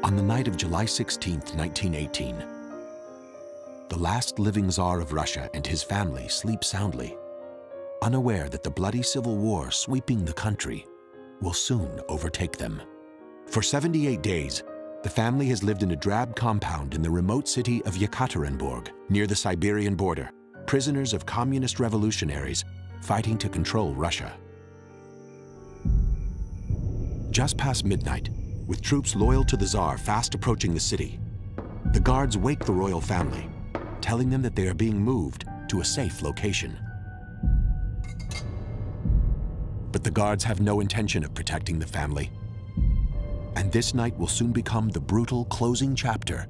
On the night of July 16, 1918, the last living Tsar of Russia and his family sleep soundly, unaware that the bloody civil war sweeping the country will soon overtake them. For 78 days, the family has lived in a drab compound in the remote city of Yekaterinburg, near the Siberian border, prisoners of communist revolutionaries fighting to control Russia. Just past midnight, with troops loyal to the Tsar fast approaching the city, the guards wake the royal family, telling them that they are being moved to a safe location. But the guards have no intention of protecting the family, and this night will soon become the brutal closing chapter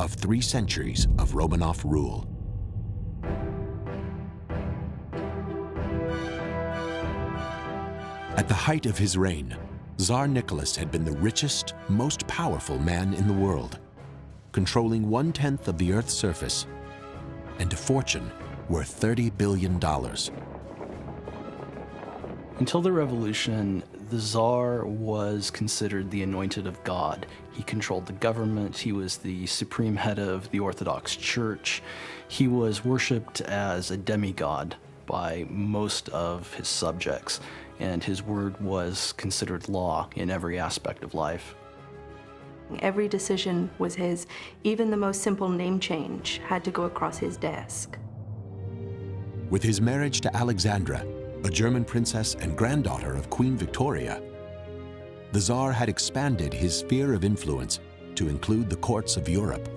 of 3 centuries of Romanov rule. At the height of his reign, Tsar Nicholas had been the richest, most powerful man in the world, controlling 1/10 of the Earth's surface and a fortune worth $30 billion. Until the revolution, the Tsar was considered the anointed of God. He controlled the government. He was the supreme head of the Orthodox Church. He was worshipped as a demigod by most of his subjects, and his word was considered law in every aspect of life. Every decision was his. Even the most simple name change had to go across his desk. With his marriage to Alexandra, a German princess and granddaughter of Queen Victoria, the Tsar had expanded his sphere of influence to include the courts of Europe.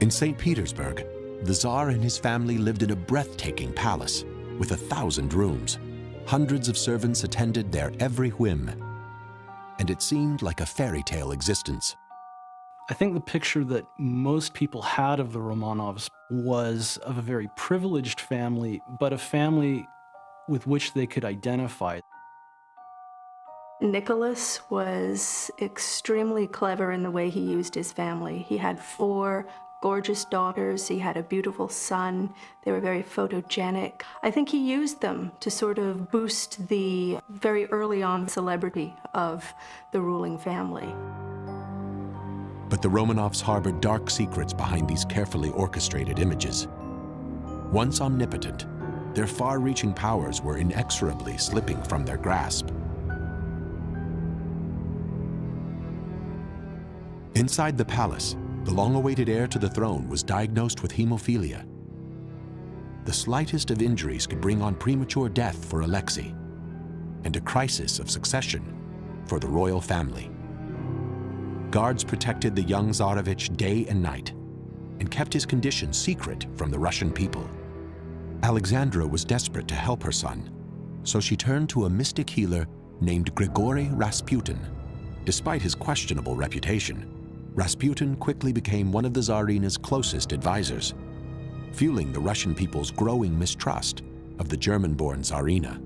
In St. Petersburg, the Tsar and his family lived in a breathtaking palace with 1,000 rooms. Hundreds of servants attended their every whim, and it seemed like a fairy tale existence. I think the picture that most people had of the Romanovs was of a very privileged family, but a family with which they could identify. Nicholas was extremely clever in the way he used his family. He had 4 gorgeous daughters. He had a beautiful son. They were very photogenic. I think he used them to sort of boost the very early on celebrity of the ruling family. But the Romanovs harbored dark secrets behind these carefully orchestrated images. Once omnipotent, their far-reaching powers were inexorably slipping from their grasp. Inside the palace, the long-awaited heir to the throne was diagnosed with hemophilia. The slightest of injuries could bring on premature death for Alexei and a crisis of succession for the royal family. Guards protected the young Tsarevich day and night and kept his condition secret from the Russian people. Alexandra was desperate to help her son, so she turned to a mystic healer named Grigory Rasputin. Despite his questionable reputation, Rasputin quickly became one of the Tsarina's closest advisors, fueling the Russian people's growing mistrust of the German-born Tsarina.